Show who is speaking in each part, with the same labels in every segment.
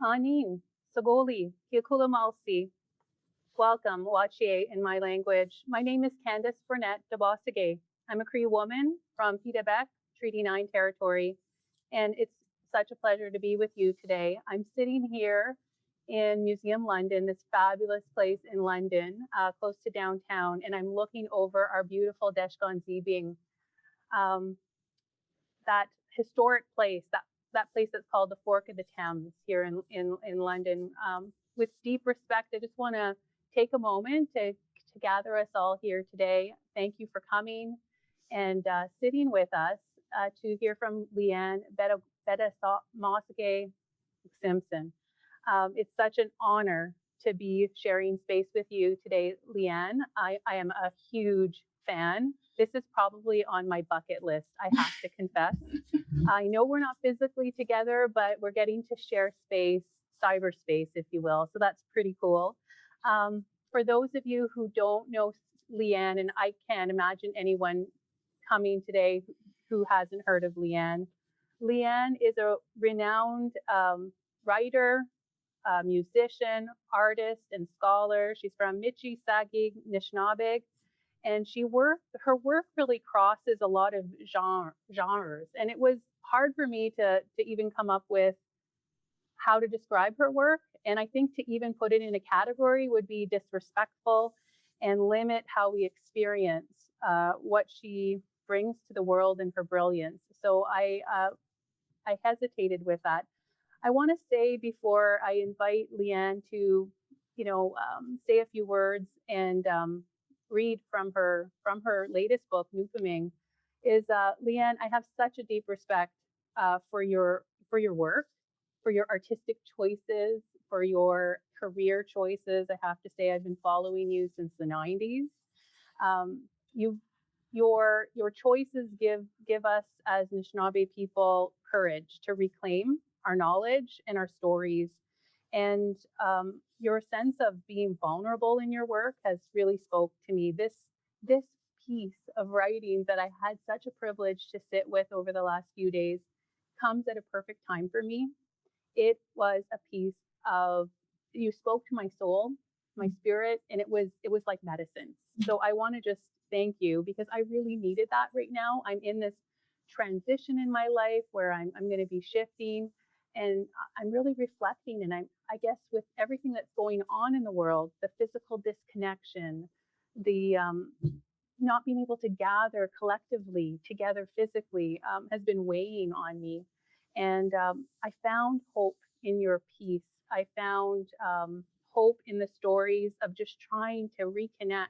Speaker 1: Anin, Sagoli, Kiakulamalsi. Welcome, Wachie in my language. My name is Candace Brunette-Debassige. I'm a Cree woman from Quebec, Treaty 9 territory, and it's such a pleasure to be with you today. I'm sitting here in Museum London, this fabulous place in London, close to downtown, and I'm looking over our beautiful Deshgan um, that historic place, that place that's called the Fork of the Thames here in London. With deep respect, I just want to take a moment to gather us all here today. Thank you for coming and sitting with us to hear from Leanne Betasamosake Simpson. It's such an honor to be sharing space with you today, Leanne. I am a huge fan. This is probably on my bucket list, I have to confess. I know we're not physically together, but we're getting to share space, cyberspace, if you will. So that's pretty cool. For those of you who don't know Leanne, and I can't imagine anyone coming today who hasn't heard of Leanne. Leanne is a renowned writer, musician, artist, and scholar. She's from Michi Saagiig Nishnaabeg, and her work really crosses a lot of genres. And it was hard for me to even come up with how to describe her work. And I think to even put it in a category would be disrespectful and limit how we experience what she brings to the world and her brilliance. So I hesitated with that. I want to say before I invite Leanne to, say a few words and read from her latest book, Noopiming, is Leanne. I have such a deep respect for your work, for your artistic choices, for your career choices. I have to say I've been following you since the 90s. You your choices give us as Anishinaabe people courage to reclaim our knowledge and our stories. And your sense of being vulnerable in your work has really spoke to me. This piece of writing that I had such a privilege to sit with over the last few days comes at a perfect time for me. It was a piece of, you spoke to my soul, my spirit, and it was like medicine. So I want to just thank you because I really needed that right now. I'm in this transition in my life where I'm going to be shifting, and I'm really reflecting. And I guess with everything that's going on in the world, the physical disconnection, the not being able to gather collectively together physically has been weighing on me. And I found hope in your piece. I found hope in the stories of just trying to reconnect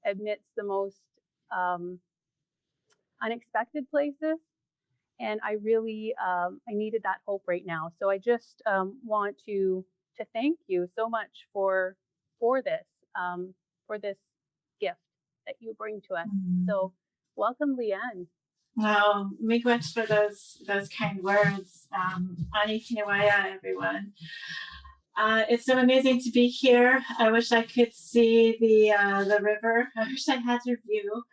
Speaker 1: amidst the most um, unexpected places. And I really, I needed that hope right now. So I just want to thank you so much for this, for this gift that you bring to us. So welcome, Leanne.
Speaker 2: No, miigwech for those kind words. Anishinaabe, everyone. It's so amazing to be here. I wish I could see the river. I wish I had your view.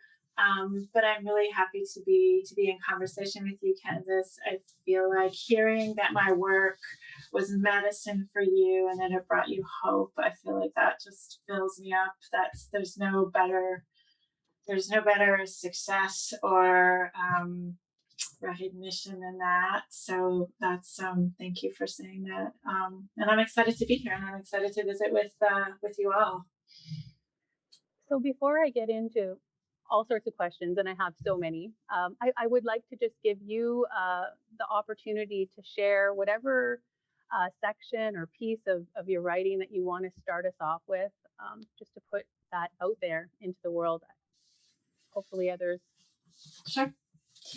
Speaker 2: But I'm really happy to be in conversation with you, Candace. I feel like hearing that my work was medicine for you and that it brought you hope. I feel like that just fills me up. There's no better success or recognition than that. So that's thank you for saying that. And I'm excited to be here, and I'm excited to visit with you all.
Speaker 1: So before I get into all sorts of questions, and I have so many, I would like to just give you the opportunity to share whatever section or piece of your writing that you want to start us off with, just to put that out there into the world. Hopefully others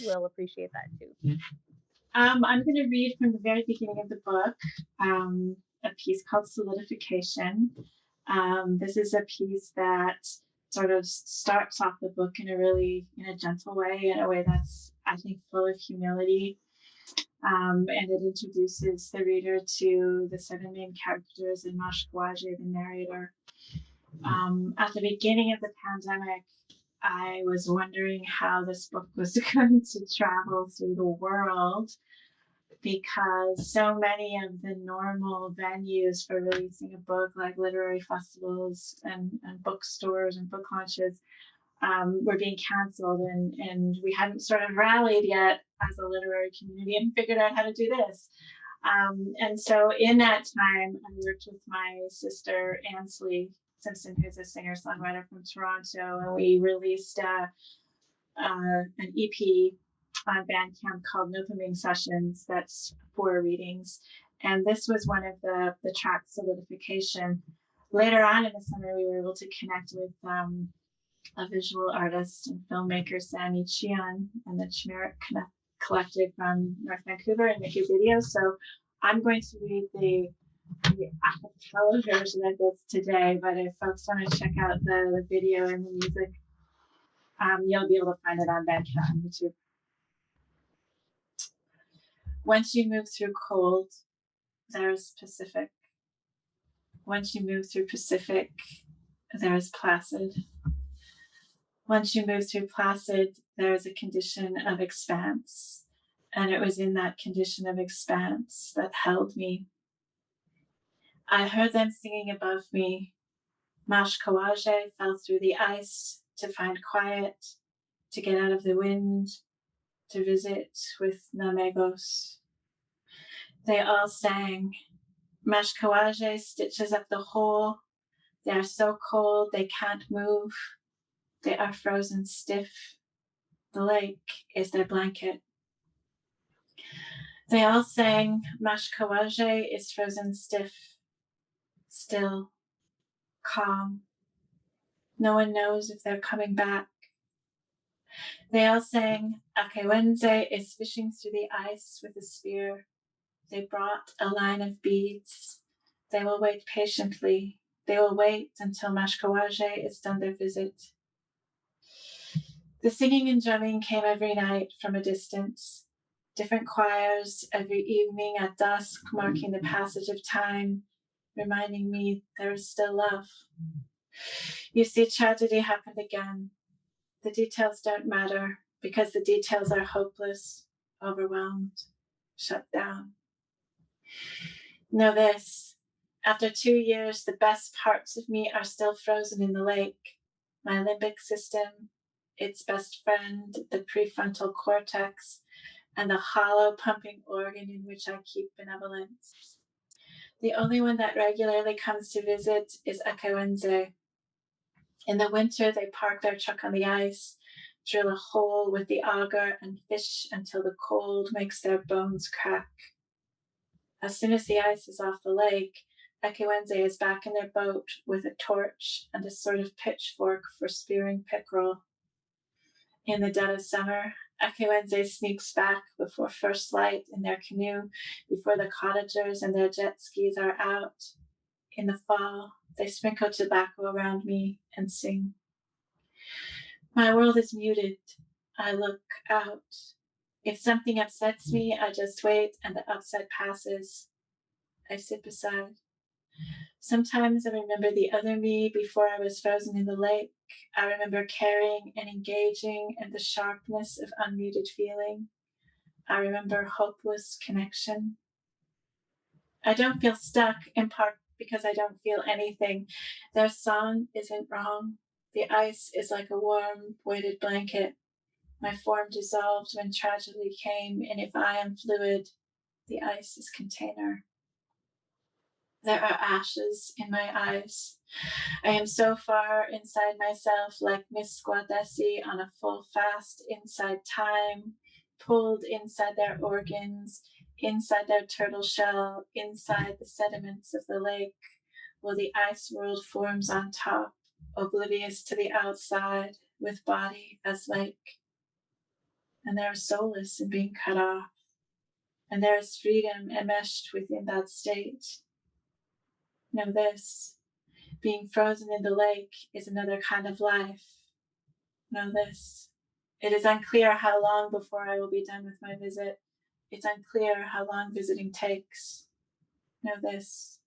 Speaker 1: will appreciate that too.
Speaker 2: I'm going to read from the very beginning of the book, a piece called Solidification. This is a piece that sort of starts off the book in a gentle way, in a way that's, I think, full of humility. And it introduces the reader to the 7 main characters in Mashkawaji, the narrator. At the beginning of the pandemic, I was wondering how this book was going to travel through the world. because so many of the normal venues for releasing a book, like literary festivals and bookstores and book launches, were being canceled, and we hadn't sort of rallied yet as a literary community and figured out how to do this. And so in that time, I worked with my sister, Ansley Simpson, who's a singer-songwriter from Toronto, and we released an EP on Bandcamp called Noopiming Sessions. That's 4 readings. And this was one of the tracks, Solidification. Later on in the summer, we were able to connect with a visual artist and filmmaker, Sammy Chion, and the Chimeric Collective from North Vancouver, and make a video. So I'm going to read the acapella version of this today, but if folks want to check out the video and the music, you'll be able to find it on Bandcamp on YouTube. Once you move through cold, there is Pacific. Once you move through Pacific, there is placid. Once you move through placid, there is a condition of expanse. And it was in that condition of expanse that held me. I heard them singing above me. Mashkawaji fell through the ice to find quiet, to get out of the wind, to visit with Namegos. They all sang. Mashkawaji stitches up the hole. They are so cold they can't move. They are frozen stiff. The lake is their blanket. They all sang, Mashkawaji is frozen stiff, still, calm. No one knows if they're coming back. They all sang, Akiwenzii is fishing through the ice with a spear. They brought a line of beads. They will wait patiently. They will wait until Mashkawaji is done their visit. The singing and drumming came every night from a distance. Different choirs every evening at dusk, marking the passage of time, reminding me there is still love. You see, tragedy happened again. The details don't matter because the details are hopeless, overwhelmed, shut down. Know this, after 2 years, the best parts of me are still frozen in the lake. My limbic system, its best friend, the prefrontal cortex, and the hollow pumping organ in which I keep benevolence. The only one that regularly comes to visit is Akiwenzii. In the winter, they park their truck on the ice, drill a hole with the auger, and fish until the cold makes their bones crack. As soon as the ice is off the lake, Akiwenzii is back in their boat with a torch and a sort of pitchfork for spearing pickerel. In the dead of summer, Akiwenzii sneaks back before first light in their canoe, before the cottagers and their jet skis are out. In the fall, they sprinkle tobacco around me and sing. My world is muted. I look out. If something upsets me, I just wait and the upset passes. I sit beside. Sometimes I remember the other me before I was frozen in the lake. I remember caring and engaging and the sharpness of unmuted feeling. I remember hopeless connection. I don't feel stuck, in part because I don't feel anything. Their song isn't wrong. The ice is like a warm, weighted blanket. My form dissolved when tragedy came, and if I am fluid, the ice is container. There are ashes in my eyes. I am so far inside myself, like Miss Squadesi on a full fast inside time, pulled inside their organs, inside their turtle shell, inside the sediments of the lake, while the ice world forms on top, oblivious to the outside, with body as lake. And there is solace in being cut off, and there is freedom enmeshed within that state. Know this, being frozen in the lake is another kind of life. Know this, it is unclear how long before I will be done with my visit. It's unclear how long visiting takes. Know this,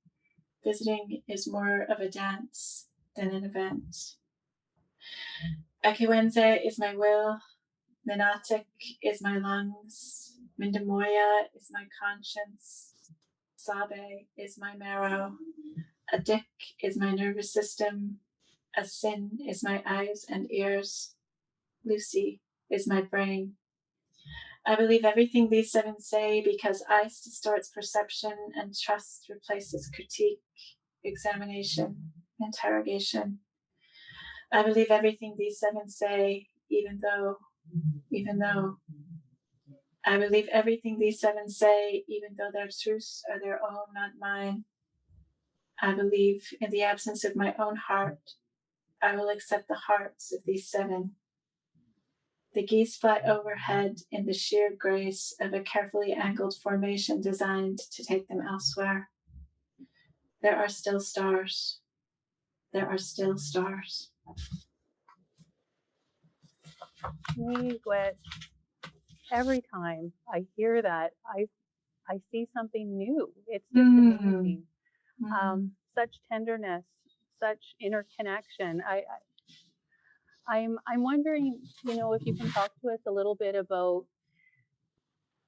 Speaker 2: visiting is more of a dance than an event. Akiwenzii is my will, Ninaatig is my lungs, Mindimooyenh is my conscience. Sabe is my marrow. Adik is my nervous system. Asin is my eyes and ears. Lucy is my brain. I believe everything these seven say because ice distorts perception and trust replaces critique, examination, interrogation. I believe everything these seven say, even though. I believe everything these seven say, even though their truths are their own, not mine. I believe in the absence of my own heart, I will accept the hearts of these seven. The geese fly overhead in the sheer grace of a carefully angled formation designed to take them elsewhere. There are still stars. There are still stars.
Speaker 1: Every time I hear that, I see something new. It's just amazing. Such tenderness, such interconnection. I'm wondering, if you can talk to us a little bit about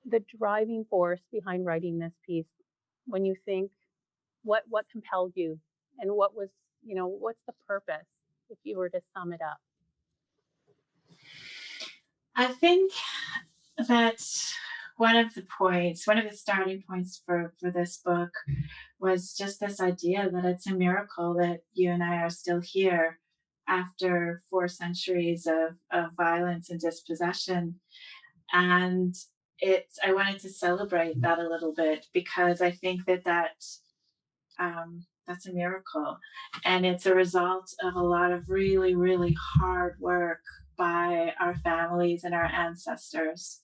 Speaker 1: the driving force behind writing this piece. When you think, what compelled you, and what was, what's the purpose, if you were to sum it up?
Speaker 2: I think that one of the starting points for this book was just this idea that it's a miracle that you and I are still here after 4 centuries of violence and dispossession. And I wanted to celebrate that a little bit, because I think that's a miracle. And it's a result of a lot of really, really hard work by our families and our ancestors.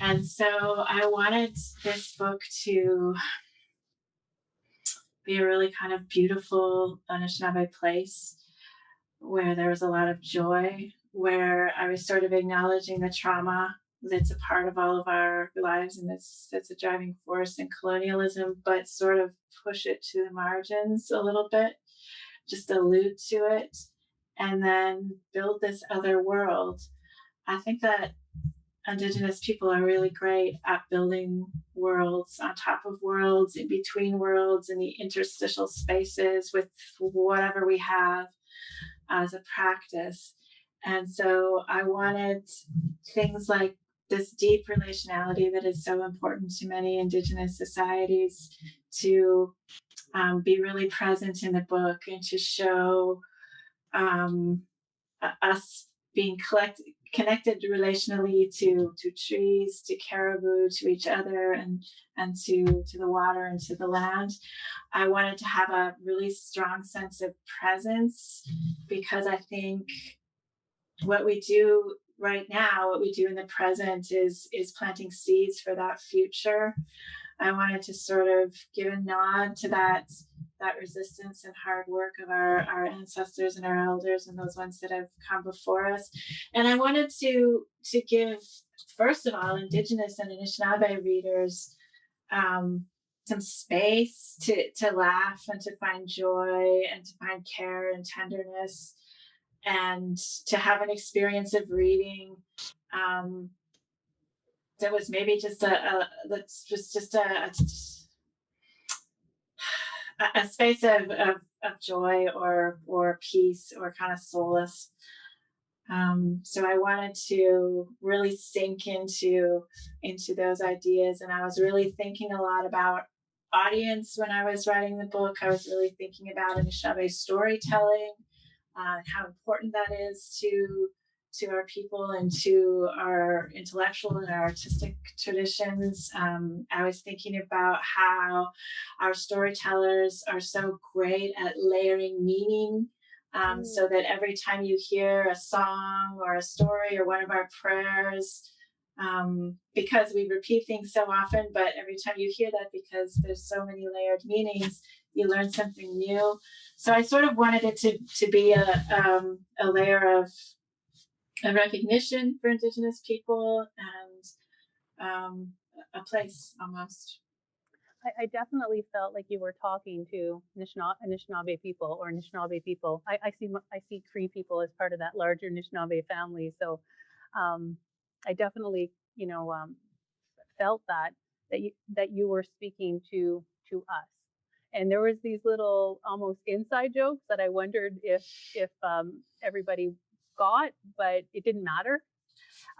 Speaker 2: And so I wanted this book to be a really kind of beautiful Anishinaabe place where there was a lot of joy, where I was sort of acknowledging the trauma that's a part of all of our lives, and that's a driving force in colonialism, but sort of push it to the margins a little bit, just allude to it, and then build this other world. I think that Indigenous people are really great at building worlds on top of worlds, in between worlds, in the interstitial spaces with whatever we have as a practice. And so I wanted things like this deep relationality that is so important to many Indigenous societies to be really present in the book, and to show us being connected relationally to trees, to caribou, to each other, and to the water and to the land. I wanted to have a really strong sense of presence, because I think what we do right now, what we do in the present, is planting seeds for that future. I wanted to sort of give a nod to that resistance and hard work of our ancestors and our elders, and those ones that have come before us. And I wanted to give, first of all, Indigenous and Anishinaabe readers some space to laugh and to find joy and to find care and tenderness, and to have an experience of reading that was maybe just a space of joy or peace or kind of solace. So I wanted to really sink into those ideas, and I was really thinking a lot about audience when I was writing the book. I was really thinking about Anishinaabe storytelling, and how important that is to our people and to our intellectual and our artistic traditions. I was thinking about how our storytellers are so great at layering meaning, so that every time you hear a song or a story or one of our prayers, because we repeat things so often, but every time you hear that, because there's so many layered meanings, you learn something new. So I sort of wanted it to be a layer of a recognition for Indigenous people, and a place almost.
Speaker 1: I definitely felt like you were talking to Anishinaabe people or Anishinaabe people. I see Cree people as part of that larger Anishinaabe family. So I definitely, felt that you were speaking to us. And there was these little almost inside jokes that I wondered if everybody got, but it didn't matter.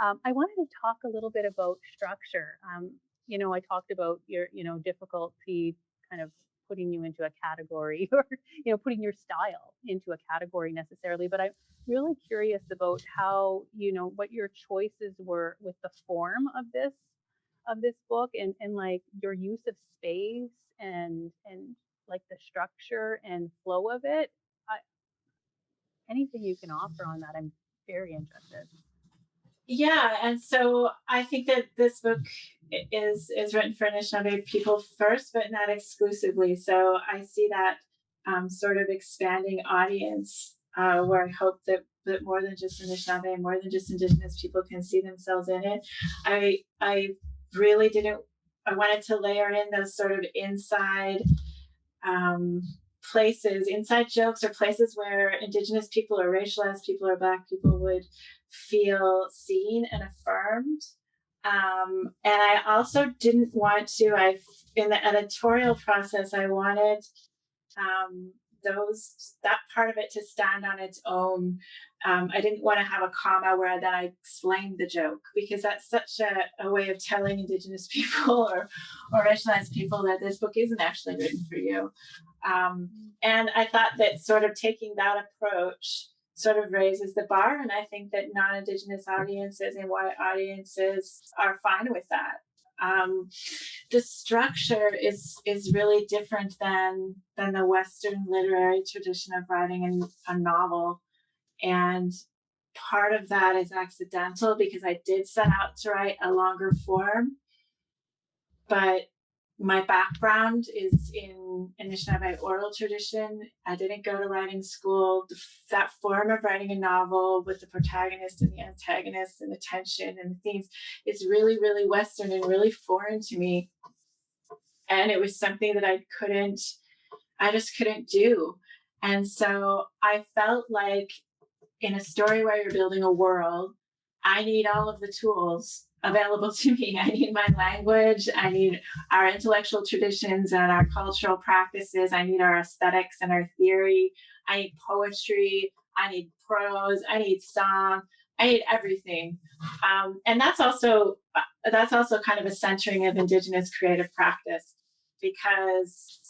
Speaker 1: I wanted to talk a little bit about structure. I talked about your, difficulty kind of putting you into a category or, putting your style into a category necessarily. But I'm really curious about how, what your choices were with the form of this book and like your use of space and like the structure and flow of it. I, Anything you can offer on that, I'm very interested.
Speaker 2: Yeah, and so I think that this book is written for Anishinaabe people first, but not exclusively. So I see that sort of expanding audience where I hope that more than just Anishinaabe, more than just Indigenous people can see themselves in it. I really didn't. I wanted to layer in those sort of um, places, inside jokes, or places where Indigenous people or racialized people or Black people would feel seen and affirmed. And I also didn't want to, in the editorial process, I wanted that part of it to stand on its own. I didn't want to have a comma where then I explained the joke, because that's such a way of telling Indigenous people or racialized people that this book isn't actually written for you. And I thought that sort of taking that approach sort of raises the bar, and I think that non-Indigenous audiences and white audiences are fine with that. The structure is really different than the Western literary tradition of writing a novel, and part of that is accidental because I did set out to write a longer form, but my background is in Anishinaabe oral tradition. I didn't go to writing school. That form of writing a novel with the protagonist and the antagonist and the tension and the themes is really, really Western and really foreign to me. And it was something that I just couldn't do. And so I felt like in a story where you're building a world, I need all of the tools available to me. I need my language. I need our intellectual traditions and our cultural practices. I need our aesthetics and our theory. I need poetry. I need prose. I need song. I need everything. And that's also kind of a centering of Indigenous creative practice, because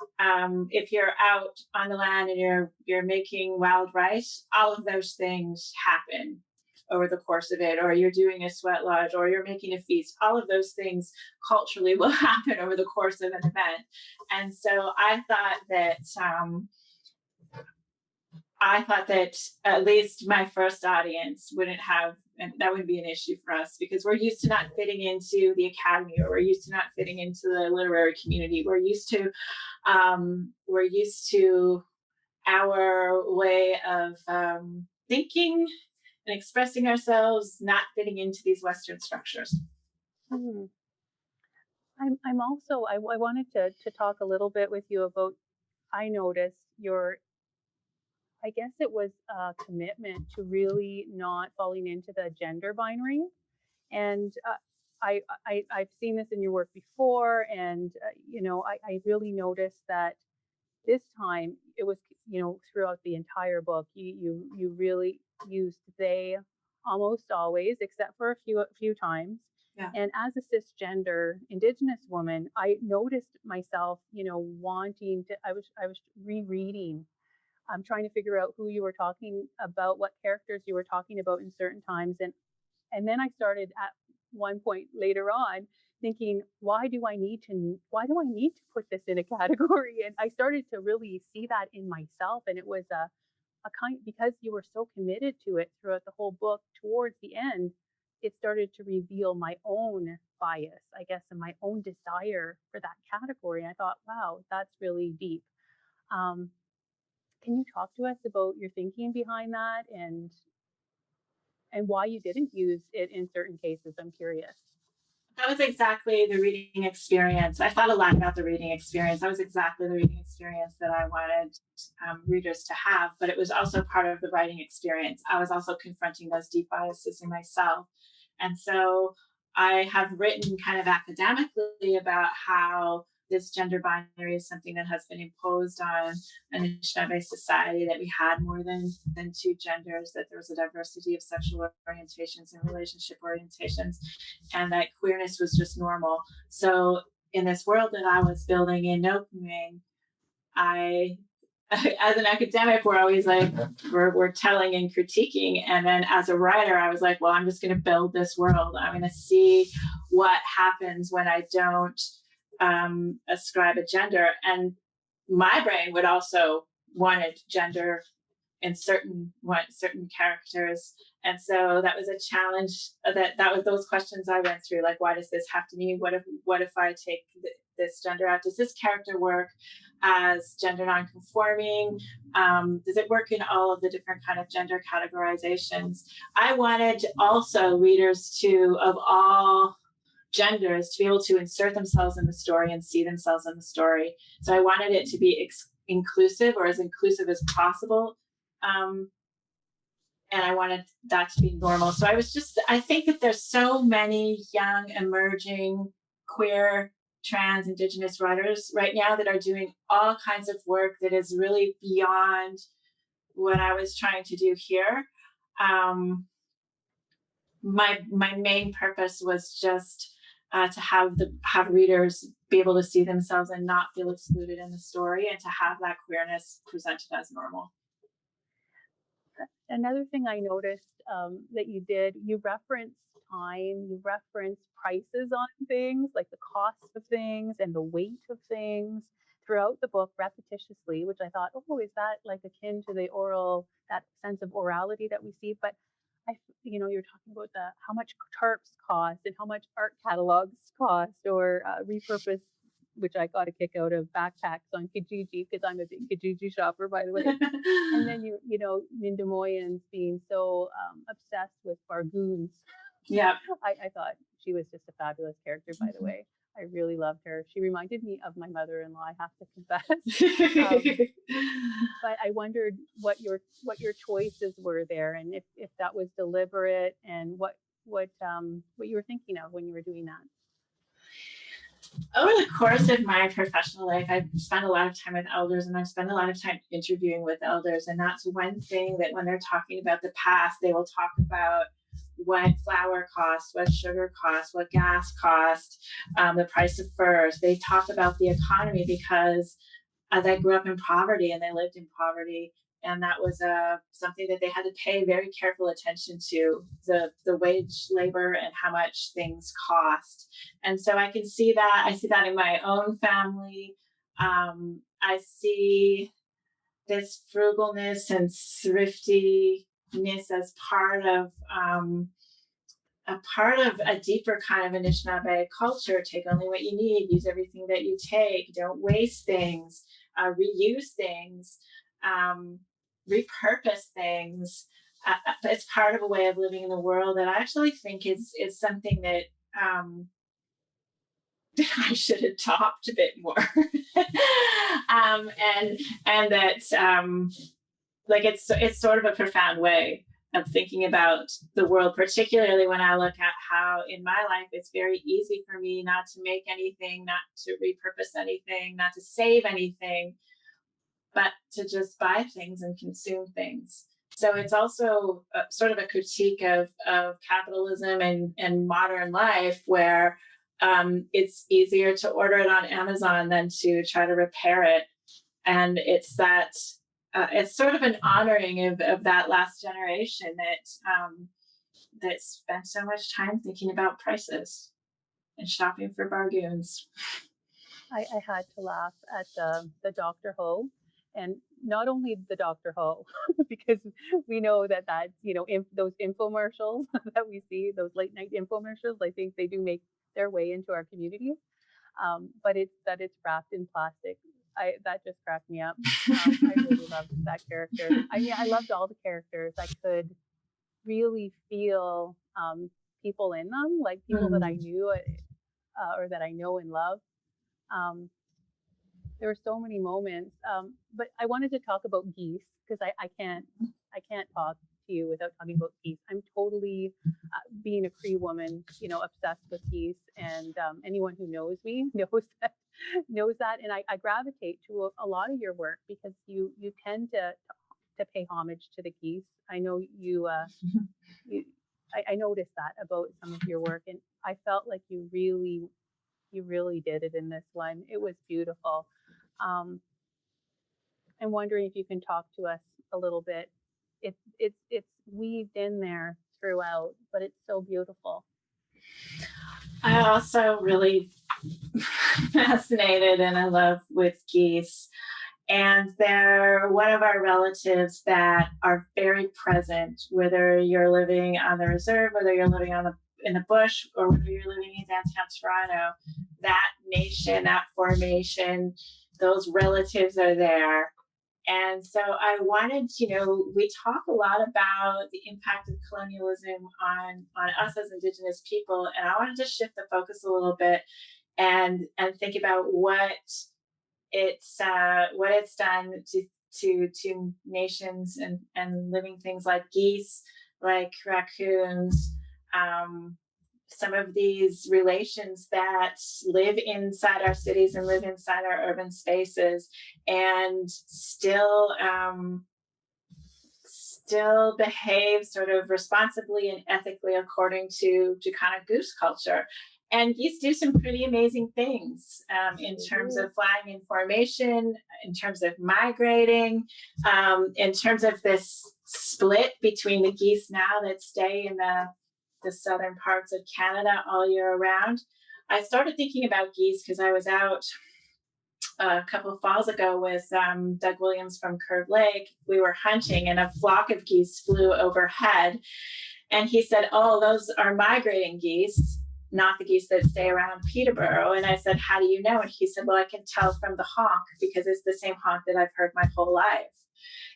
Speaker 2: if you're out on the land and you're making wild rice, all of those things happen over the course of it, or you're doing a sweat lodge, or you're making a feast. All of those things culturally will happen over the course of an event. And so I thought that at least my first audience wouldn't have, and that wouldn't be an issue for us, because we're used to not fitting into the academy, or we're used to not fitting into the literary community. We're used to our way of thinking and expressing ourselves, not fitting into these Western structures.
Speaker 1: Hmm. I'm also, I wanted to talk a little bit with you about, I noticed I guess it was a commitment to really not falling into the gender binary. And I've seen this in your work before, and I really noticed that this time it was, throughout the entire book, you really used they almost always, except for a few times.
Speaker 2: Yeah.
Speaker 1: And as a cisgender Indigenous woman, I noticed myself, wanting to. I was rereading. I'm trying to figure out who you were talking about, what characters you were talking about in certain times, and then I started at one point later on thinking, why do I need to put this in a category? And I started to really see that in myself. And it was a kind, because you were so committed to it throughout the whole book, towards the end, it started to reveal my own bias, I guess, and my own desire for that category. And I thought, wow, that's really deep. Um, can you talk to us about your thinking behind that and why you didn't use it in certain cases? I'm curious.
Speaker 2: That was exactly the reading experience. I thought a lot about the reading experience. That was exactly the reading experience that I wanted readers to have, but it was also part of the writing experience. I was also confronting those deep biases in myself. And so I have written kind of academically about how this gender binary is something that has been imposed on Anishinaabe society, that we had more than two genders, that there was a diversity of sexual orientations and relationship orientations, and that queerness was just normal. So in this world that I was building in Noopiming, I as an academic, we're always like, we're telling and critiquing. And then as a writer, I was like, well, I'm just going to build this world. I'm going to see what happens when I don't ascribe a gender. And my brain would also wanted gender in certain characters. And so that was a challenge. That was those questions I went through. Like, why does this have to be? What if I take this gender out? Does this character work as gender nonconforming? Does it work in all of the different kind of gender categorizations? I wanted also readers of all genders to be able to insert themselves in the story and see themselves in the story. So I wanted it to be inclusive, or as inclusive as possible. And I wanted that to be normal. So I think that there's so many young, emerging, queer, trans, Indigenous writers right now that are doing all kinds of work that is really beyond what I was trying to do here. My main purpose was just to have readers be able to see themselves and not feel excluded in the story, and to have that queerness presented as normal.
Speaker 1: Another thing I noticed that you did, you referenced time, you referenced prices on things, like the cost of things and the weight of things throughout the book repetitiously, which I thought, oh, is that like akin to the oral, that sense of orality that we see? But you're talking about how much tarps cost and how much art catalogs cost, or repurposed, which I got a kick out of, backpacks on Kijiji, because I'm a big Kijiji shopper, by the way. And then Mindimooyenh being so obsessed with bargoons.
Speaker 2: Yeah,
Speaker 1: I thought she was just a fabulous character, by the way. I really loved her. She reminded me of my mother-in-law, I have to confess. But I wondered what your choices were there, and if that was deliberate, and what you were thinking of when you were doing that.
Speaker 2: Over the course of my professional life, I've spent a lot of time with elders, and I've spent a lot of time interviewing with elders. And that's one thing that when they're talking about the past, they will talk about what flour costs, what sugar costs, what gas cost, the price of furs. They talk about the economy because they grew up in poverty and they lived in poverty. And that was something that they had to pay very careful attention to, the wage labor and how much things cost. And so I can see that. I see that in my own family. I see this frugalness and thriftiness as part of a deeper kind of Anishinaabe culture. Take only what you need, use everything that you take, don't waste things, reuse things, repurpose things. It's part of a way of living in the world that I actually think is something that I should adopt a bit more. And that like it's sort of a profound way of thinking about the world, particularly when I look at how in my life it's very easy for me not to make anything, not to repurpose anything, not to save anything, but to just buy things and consume things. So it's also sort of a critique of capitalism and modern life, where it's easier to order it on Amazon than to try to repair it. And it's that it's sort of an honoring of that last generation that spent so much time thinking about prices and shopping for bargains.
Speaker 1: I had to laugh at the Dr. Ho, and not only the Dr. Ho, because we know that those infomercials that we see, those late night infomercials, I think they do make their way into our communities. But it's wrapped in plastic. That just cracked me up. I really loved that character. I mean, I loved all the characters. I could really feel people in them, like people that I knew or that I know and love. There were so many moments, but I wanted to talk about geese, because I can't talk to you without talking about geese. I'm totally being a Cree woman, you know, obsessed with geese, and anyone who knows me knows that, and I gravitate to a lot of your work because you tend to pay homage to the geese. I know you I noticed that about some of your work, and I felt like you really did it in this one. It was beautiful. I'm wondering if you can talk to us a little bit. It's weaved in there throughout, but it's so beautiful.
Speaker 2: I also really fascinated and in love with geese. And they're one of our relatives that are very present, whether you're living on the reserve, whether you're living in the bush, or whether you're living in downtown Toronto. That nation, that formation, those relatives are there. And so I wanted, we talk a lot about the impact of colonialism on us as Indigenous people, and I wanted to shift the focus a little bit and think about what it's done to nations and living things like geese, like raccoons, some of these relations that live inside our cities and live inside our urban spaces and still behave sort of responsibly and ethically according to kind of goose culture. And geese do some pretty amazing things in terms of flying in formation, in terms of migrating, in terms of this split between the geese now that stay in the southern parts of Canada all year round. I started thinking about geese because I was out a couple of falls ago with Doug Williams from Curve Lake. We were hunting and a flock of geese flew overhead. And he said, "Oh, those are migrating geese, not the geese that stay around Peterborough." And I said, "How do you know?" And he said, "Well, I can tell from the honk because it's the same honk that I've heard my whole life."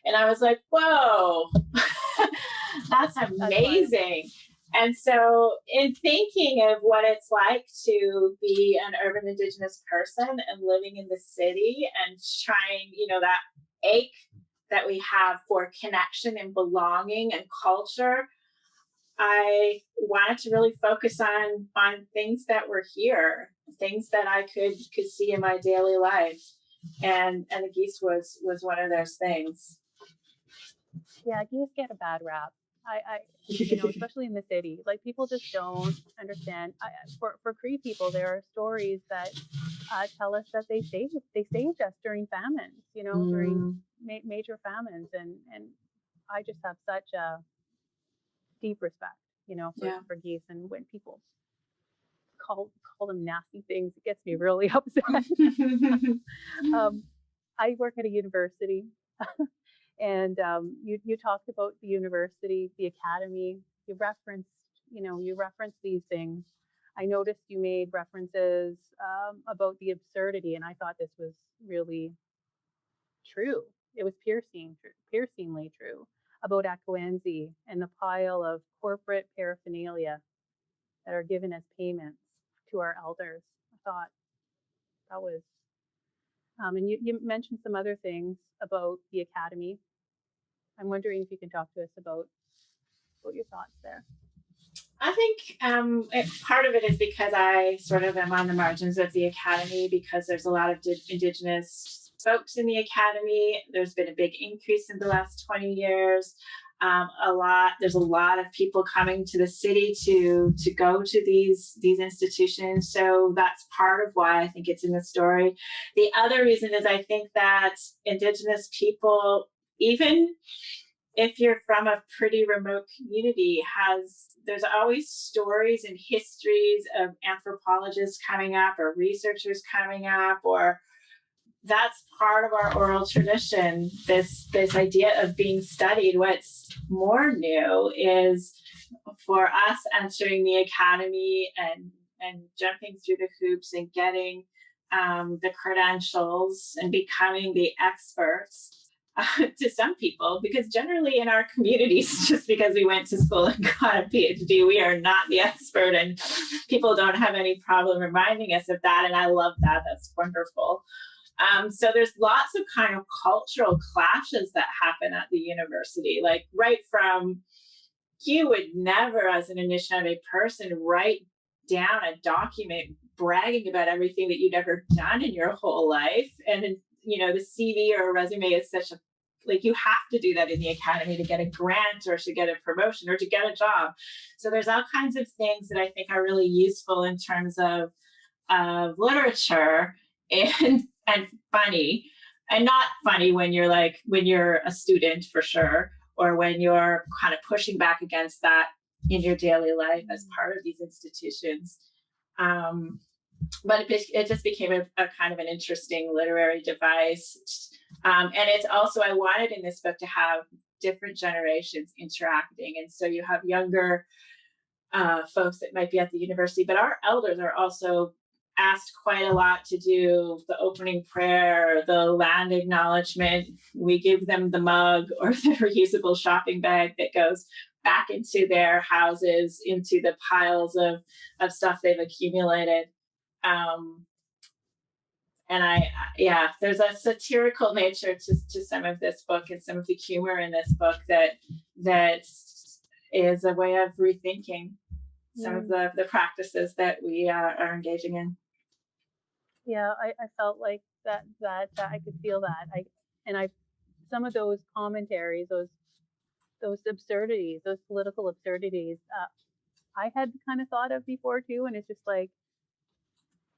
Speaker 2: And I was like, whoa, that's amazing. And so in thinking of what it's like to be an urban Indigenous person and living in the city and trying, that ache that we have for connection and belonging and culture, I wanted to really focus on things that were here, things that I could see in my daily life. And the geese was one of those things.
Speaker 1: Yeah, geese get a bad rap. I especially in the city, like people just don't understand. For Cree people, there are stories that tell us that they saved us during famines, during major famines, and I just have such a deep respect, for geese. And when people call them nasty things, it gets me really upset. I work at a university. And you talked about the university, the academy. You referenced these things. I noticed you made references about the absurdity, and I thought this was really true. It was piercingly true about Akiwenzii and the pile of corporate paraphernalia that are given as payments to our elders. I thought that was, and you mentioned some other things about the academy. I'm wondering if you can talk to us about your thoughts there.
Speaker 2: I think part of it is because I sort of am on the margins of the academy because there's a lot of Indigenous folks in the academy. There's been a big increase in the last 20 years. There's a lot of people coming to the city to go to these institutions. So that's part of why I think it's in the story. The other reason is I think that Indigenous people, even if you're from a pretty remote community, there's always stories and histories of anthropologists coming up or researchers coming up, or that's part of our oral tradition, this idea of being studied. What's more new is for us entering the academy and jumping through the hoops and getting the credentials and becoming the experts to some people, because generally in our communities, just because we went to school and got a PhD, we are not the expert, and people don't have any problem reminding us of that. And I love that. That's wonderful. So there's lots of kind of cultural clashes that happen at the university, like right from you would never, as an Anishinaabe person, write down a document bragging about everything that you'd ever done in your whole life. And, the CV or a resume is such a, like, you have to do that in the academy to get a grant or to get a promotion or to get a job. So there's all kinds of things that I think are really useful in terms of literature and funny, and not funny when you're a student, for sure, or when you're kind of pushing back against that in your daily life as part of these institutions. But it just became a kind of an interesting literary device. And it's also, I wanted in this book to have different generations interacting. And so you have younger folks that might be at the university, but our elders are also asked quite a lot to do the opening prayer, the land acknowledgement. We give them the mug or the reusable shopping bag that goes back into their houses, into the piles of stuff they've accumulated. And there's a satirical nature to some of this book, and some of the humor in this book that is a way of rethinking some of the practices that we are engaging in.
Speaker 1: Yeah, I felt like that I could feel that. Some of those commentaries, those absurdities, those political absurdities, I had kind of thought of before too, and it's just like,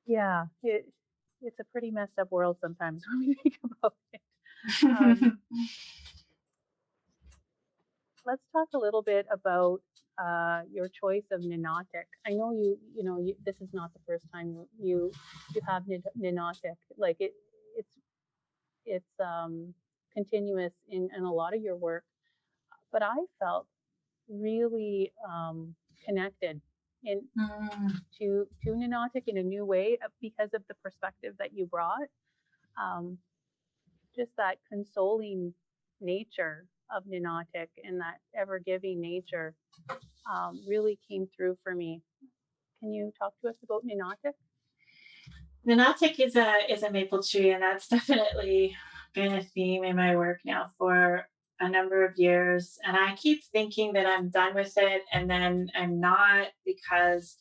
Speaker 1: yeah, it's a pretty messed up world sometimes when we think about it. Let's talk a little bit about your choice of Ninaatig. I know this is not the first time you have Ninaatig. Like it's continuous in a lot of your work, but I felt really connected to Ninaatig in a new way because of the perspective that you brought. Just that consoling nature of Ninaatig and that ever-giving nature really came through for me. Can you talk to us about Ninaatig?
Speaker 2: Ninaatig is a maple tree, and that's definitely been a theme in my work now for a number of years. And I keep thinking that I'm done with it, and then I'm not, because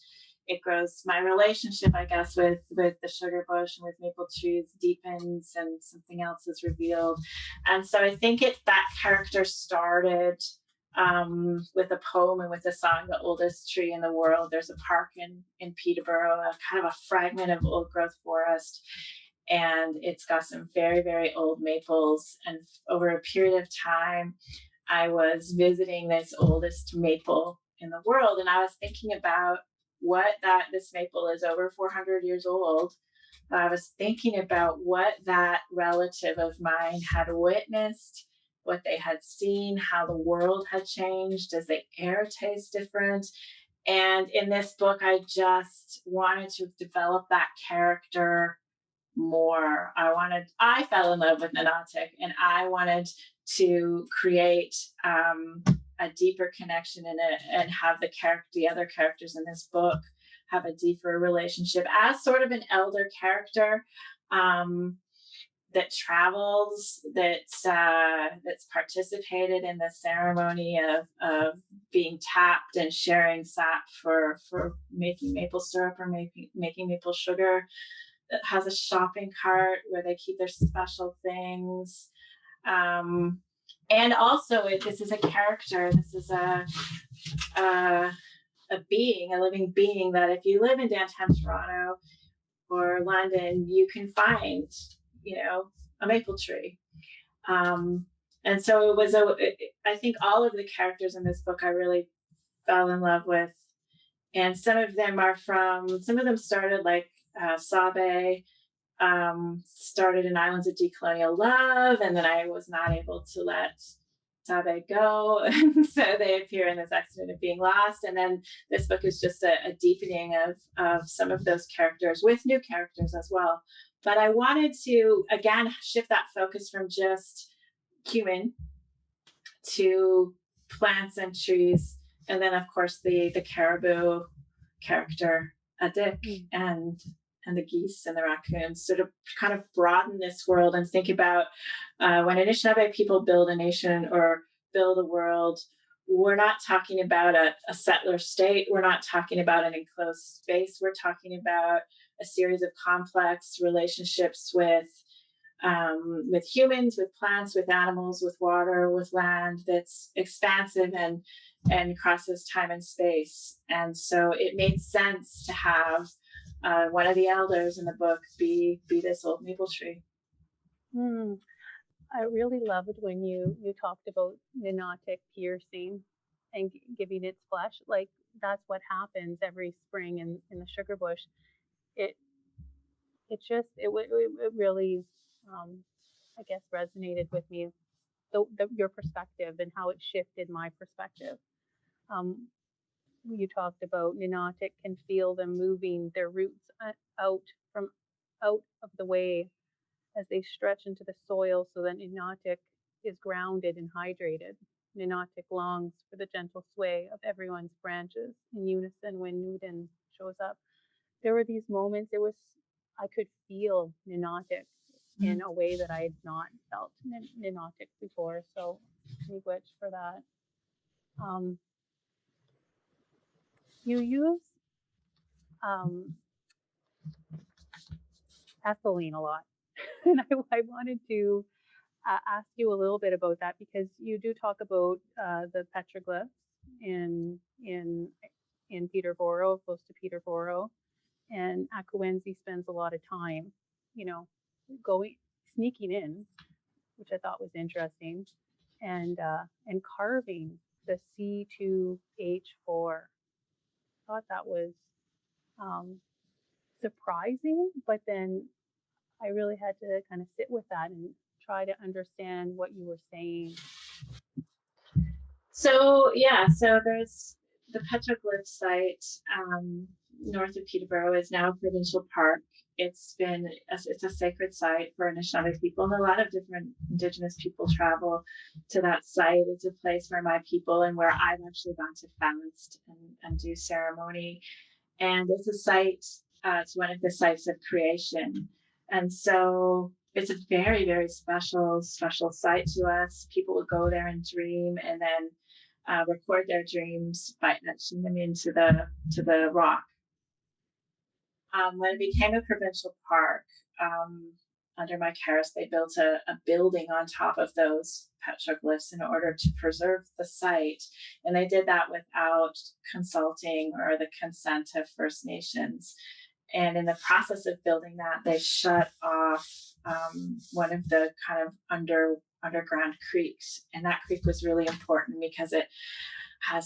Speaker 2: it grows. My relationship, I guess, with the sugar bush and with maple trees deepens, and something else is revealed. And so I think that character started with a poem and with a song, The Oldest Tree in the World. There's a park in Peterborough, a kind of a fragment of old growth forest. And it's got some very, very old maples. And over a period of time, I was visiting this oldest maple in the world. And I was thinking about this maple is over 400 years old. I was thinking about what that relative of mine had witnessed, what they had seen, how the world had changed. Does the air taste different? And in this book, I just wanted to develop that character more. I fell in love with Ninaatig, and I wanted to create a deeper connection in it, and have the other characters in this book have a deeper relationship as sort of an elder character that travels, that's participated in the ceremony of being tapped and sharing sap for making maple syrup or making maple sugar, that has a shopping cart where they keep their special things. And also, this is a character. This is a living being that if you live in downtown Toronto or London, you can find, a maple tree. And so I think all of the characters in this book I really fell in love with. And some of them started like Sabe, started in Islands of Decolonial Love, and then I was not able to let Sabe go, and so they appear in this Accident of Being Lost. And then this book is just a deepening of some of those characters with new characters as well. But I wanted to, again, shift that focus from just human to plants and trees, and then of course the caribou character Adik, and the geese and the raccoons, sort of kind of broaden this world and think about when Anishinaabe people build a nation or build a world, we're not talking about a settler state. We're not talking about an enclosed space. We're talking about a series of complex relationships with humans, with plants, with animals, with water, with land, that's expansive and crosses time and space. And so it made sense to have one of the elders in the book be this old maple tree.
Speaker 1: I really loved when you talked about Ninaatig piercing and giving its flesh. Like, that's what happens every spring in the sugar bush. It really, I guess, resonated with me, your perspective and how it shifted my perspective. You talked about Ninaatig can feel them moving their roots out of the way as they stretch into the soil, so that Ninaatig is grounded and hydrated. Ninaatig longs for the gentle sway of everyone's branches in unison when Nuden shows up. There were these moments, I could feel Ninaatig in a way that I had not felt Ninaatig before. So miigwech for that. You use ethylene a lot. And I wanted to ask you a little bit about that, because you do talk about the petroglyphs in Peterborough, close to Peterborough, and Akiwenzii spends a lot of time, sneaking in, which I thought was interesting, and carving the C2H4. I thought that was surprising, but then I really had to kind of sit with that and try to understand what you were saying.
Speaker 2: So there's the petroglyph site north of Peterborough is now a provincial park. It's a sacred site for Anishinaabe people, and a lot of different Indigenous people travel to that site. It's a place where my people and where I've actually gone to fast and do ceremony. And it's a site, it's one of the sites of creation. And so it's a very, very special site to us. People will go there and dream, and then record their dreams by etching them into the rock. When it became a provincial park, under my cares, they built a building on top of those petroglyphs in order to preserve the site. And they did that without consulting or the consent of First Nations. And in the process of building that, they shut off one of the kind of underground creeks. And that creek was really important because it had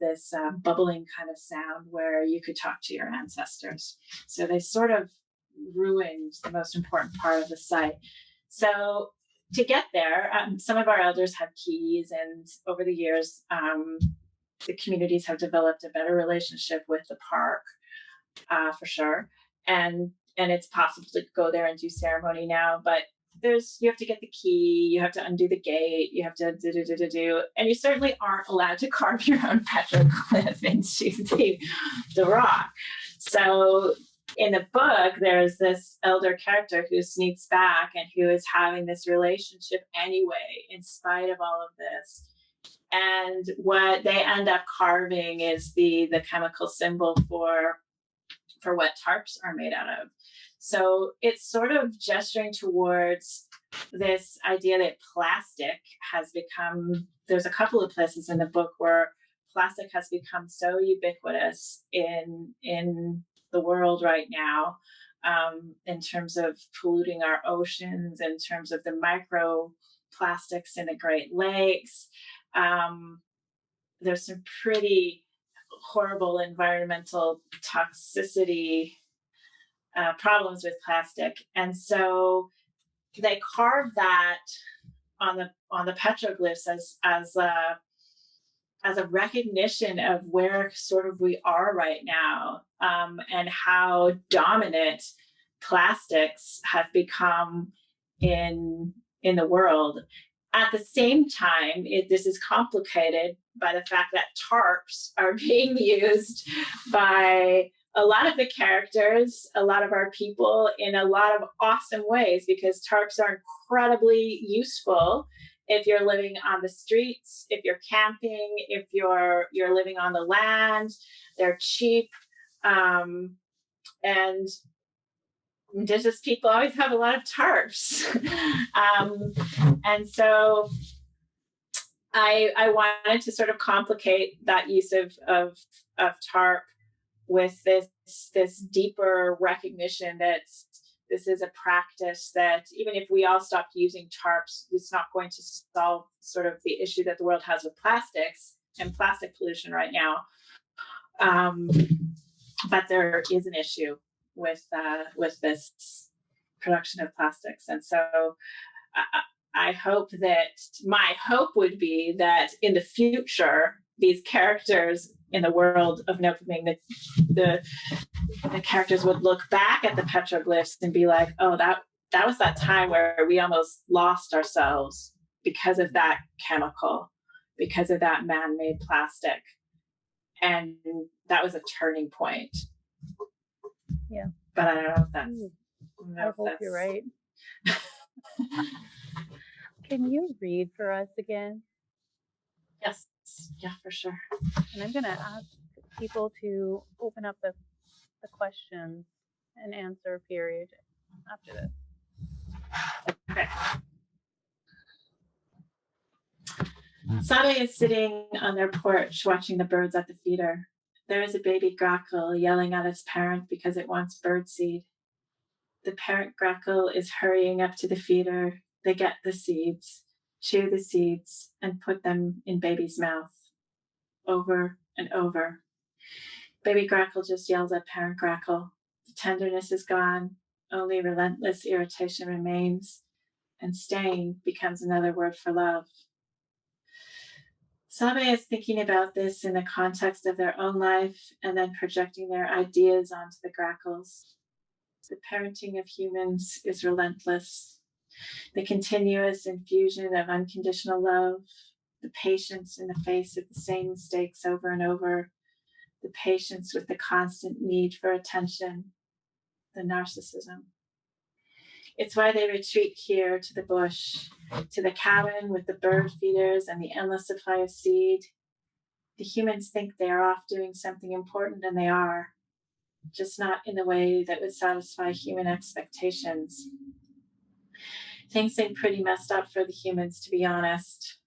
Speaker 2: this bubbling kind of sound where you could talk to your ancestors. So they sort of ruined the most important part of the site. So to get there, some of our elders have keys, and over the years, the communities have developed a better relationship with the park, for sure. And it's possible to go there and do ceremony now, but you have to get the key, you have to undo the gate, you have to do, and you certainly aren't allowed to carve your own petroglyph into the rock. So in the book, there's this elder character who sneaks back and who is having this relationship anyway, in spite of all of this. And what they end up carving is the chemical symbol for what tarps are made out of. So it's sort of gesturing towards this idea that plastic has become, there's a couple of places in the book where plastic has become so ubiquitous in the world right now, in terms of polluting our oceans, in terms of the microplastics in the Great Lakes. There's some pretty horrible environmental toxicity problems with plastic, and so they carve that on the petroglyphs as a recognition of where sort of we are right now, and how dominant plastics have become in the world. At the same time, this is complicated by the fact that tarps are being used by a lot of the characters, a lot of our people, in a lot of awesome ways, because tarps are incredibly useful if you're living on the streets, if you're camping, if you're living on the land, they're cheap. And Indigenous people always have a lot of tarps. And so I wanted to sort of complicate that use of tarp with this deeper recognition that this is a practice that even if we all stopped using tarps, it's not going to solve sort of the issue that the world has with plastics and plastic pollution right now. But there is an issue with this production of plastics, and so I hope that my hope would be that in the future, these characters in the world of Noopiming, the characters would look back at the petroglyphs and be like, oh, that was that time where we almost lost ourselves because of that chemical, because of that man-made plastic. And that was a turning point.
Speaker 1: Yeah.
Speaker 2: But I don't know if that's...
Speaker 1: I hope you're right. Can you read for us again?
Speaker 2: Yes. Yeah, for sure.
Speaker 1: And I'm going to ask people to open up the questions and answer period after this.
Speaker 2: Okay. Sabe is sitting on their porch watching the birds at the feeder. There is a baby grackle yelling at its parent because it wants birdseed. The parent grackle is hurrying up to the feeder. They get the seeds, chew the seeds, and put them in baby's mouth. Over and over. Baby grackle just yells at parent grackle. The tenderness is gone. Only relentless irritation remains. And staying becomes another word for love. Sabe is thinking about this in the context of their own life and then projecting their ideas onto the grackles. The parenting of humans is relentless. The continuous infusion of unconditional love, the patience in the face of the same mistakes over and over, the patience with the constant need for attention, the narcissism. It's why they retreat here to the bush, to the cabin with the bird feeders and the endless supply of seed. The humans think they are off doing something important, and they are, just not in the way that would satisfy human expectations. Things seem pretty messed up for the humans, to be honest.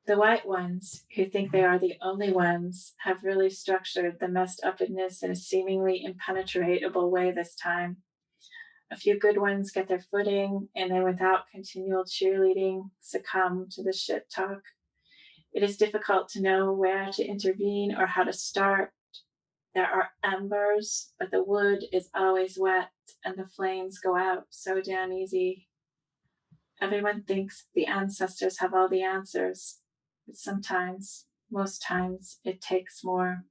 Speaker 2: The white ones, who think they are the only ones, have really structured the messed upness in a seemingly impenetrable way this time. A few good ones get their footing, and then without continual cheerleading, succumb to the shit talk. It is difficult to know where to intervene or how to start. There are embers, but the wood is always wet, and the flames go out so damn easy. Everyone thinks the ancestors have all the answers, but sometimes, most times, it takes more.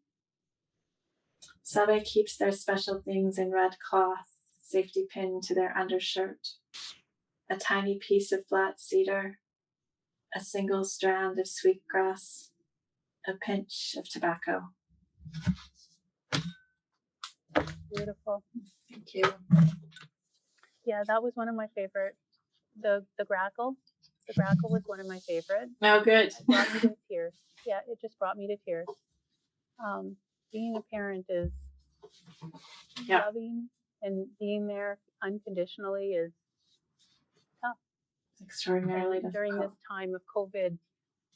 Speaker 2: Sabe keeps their special things in red cloth, safety pinned to their undershirt. A tiny piece of flat cedar, a single strand of sweetgrass, a pinch of tobacco.
Speaker 1: Beautiful.
Speaker 2: Thank you.
Speaker 1: Yeah, that was one of my favorite. The grackle. The grackle was one of my favorite.
Speaker 2: Oh, good.
Speaker 1: It brought me to tears. Yeah, it just brought me to tears. Being a parent is loving, and being there unconditionally is tough.
Speaker 2: Extraordinarily difficult.
Speaker 1: During this time of COVID,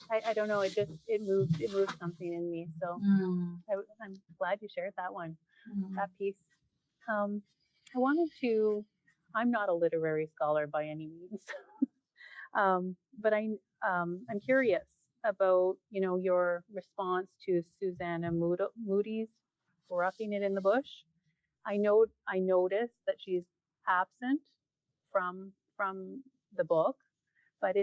Speaker 1: I don't know. It moved something in me. So I'm glad you shared that one, that piece. I wanted to. I'm not a literary scholar by any means, but I'm curious about your response to Susanna Moody's Roughing It in the Bush. I noticed that she's absent from the book, but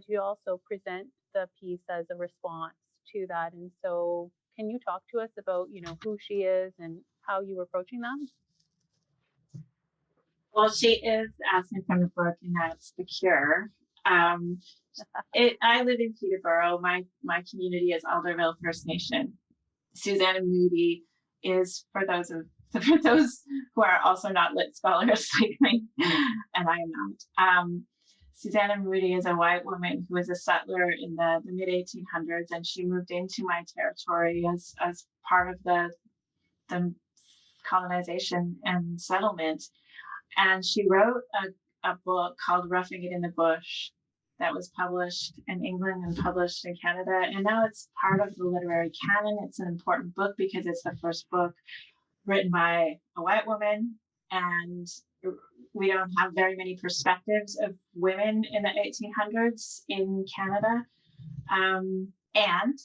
Speaker 1: you also present the piece as a response to that. And so, can you talk to us about who she is and how you were approaching that?
Speaker 2: Well, she is absent from the book, and that's the cure. I live in Peterborough. My community is Alderville First Nation. Susanna Moody is, for those who are also not lit scholars like me, and I am not. Susanna Moody is a white woman who was a settler in the mid 1800s, and she moved into my territory as part of the colonization and settlement. And she wrote a book called Roughing It in the Bush that was published in England and published in Canada. And now it's part of the literary canon. It's an important book because it's the first book written by a white woman. And we don't have very many perspectives of women in the 1800s in Canada. And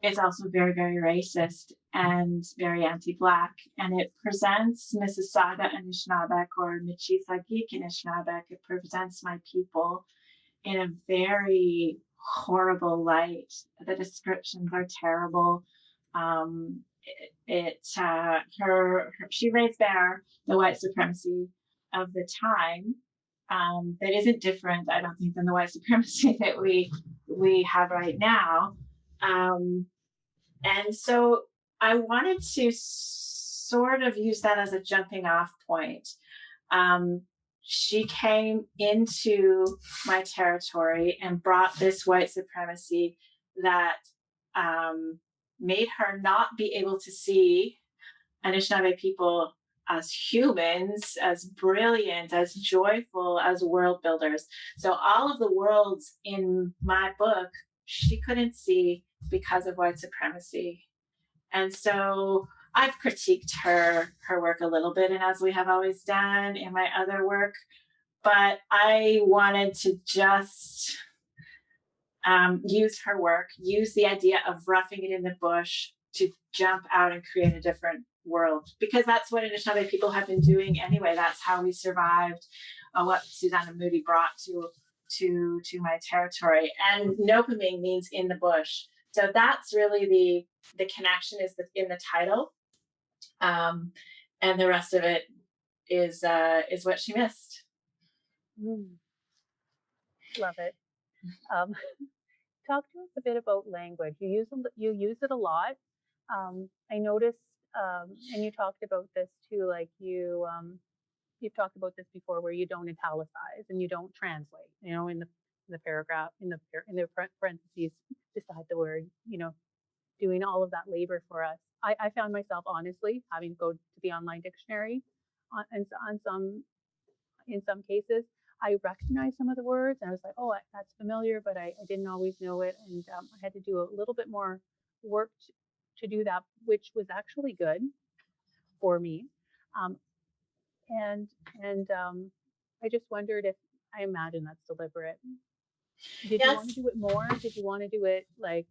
Speaker 2: it's also very, very racist and very anti-Black. And it presents Mississauga Anishinaabe or Michi Saagiig Nishnaabeg. It presents my people in a very horrible light. The descriptions are terrible. She lays bare the white supremacy of the time that isn't different, I don't think, than the white supremacy that we have right now. And so I wanted to sort of use that as a jumping off point. She came into my territory and brought this white supremacy that made her not be able to see Anishinaabe people as humans, as brilliant, as joyful, as world builders. So all of the worlds in my book, she couldn't see because of white supremacy. And so I've critiqued her work a little bit, and as we have always done in my other work, but I wanted to just use her work, use the idea of roughing it in the bush to jump out and create a different world, because that's what Anishinaabe people have been doing anyway. That's how we survived what Susanna Moody brought to my territory. And Noopiming means in the bush. So that's really the connection is in the title. And the rest of it is what she missed.
Speaker 1: Love it. Talk to us a bit about language. You use it a lot. I noticed, and you talked about this too. Like you've talked about this before, where you don't italicize and you don't translate. You know, in the paragraph, in the parentheses beside the word. You know, doing all of that labor for us. I found myself honestly having to go to the online dictionary, in some cases. I recognized some of the words and I was like, oh, that's familiar, but I didn't always know it. And I had to do a little bit more work to do that, which was actually good for me. And I just wondered if, I imagine that's deliberate. Did you want to do it more? Did you want to do it like,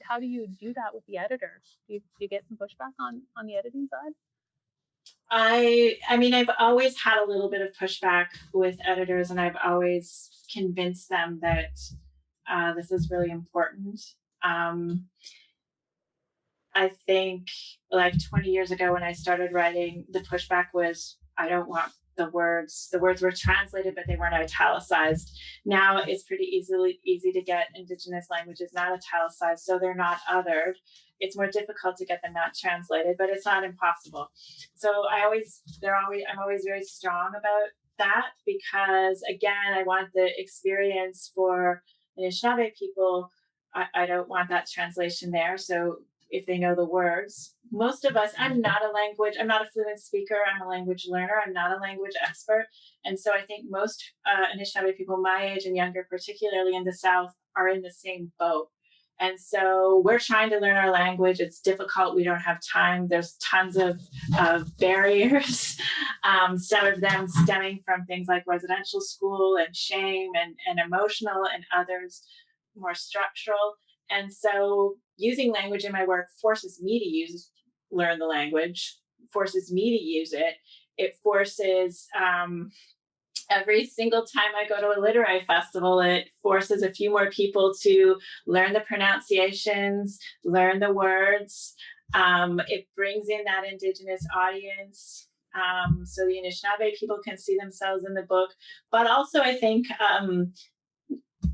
Speaker 1: how do you do that with the editor? Do you get some pushback on the editing side?
Speaker 2: I mean, I've always had a little bit of pushback with editors, and I've always convinced them that this is really important. I think like 20 years ago when I started writing, the pushback was, I don't want the words were translated, but they weren't italicized. Now it's pretty easy to get Indigenous languages not italicized, so they're not othered. It's more difficult to get them not translated, but it's not impossible. So I'm always very strong about that, because again, I want the experience for the Anishinaabe people. I don't want that translation there. So if they know the words, most of us, I'm not a fluent speaker. I'm a language learner. I'm not a language expert. And so I think most Anishinaabe people my age and younger, particularly in the South, are in the same boat. And so we're trying to learn our language. It's difficult. We don't have time. There's tons of barriers, some of them stemming from things like residential school and shame and emotional, and others more structural. And so using language in my work forces me to learn the language, forces me to use it. It forces every single time I go to a literary festival, it forces a few more people to learn the pronunciations, learn the words. It brings in that Indigenous audience. So the Anishinaabe people can see themselves in the book. But also I think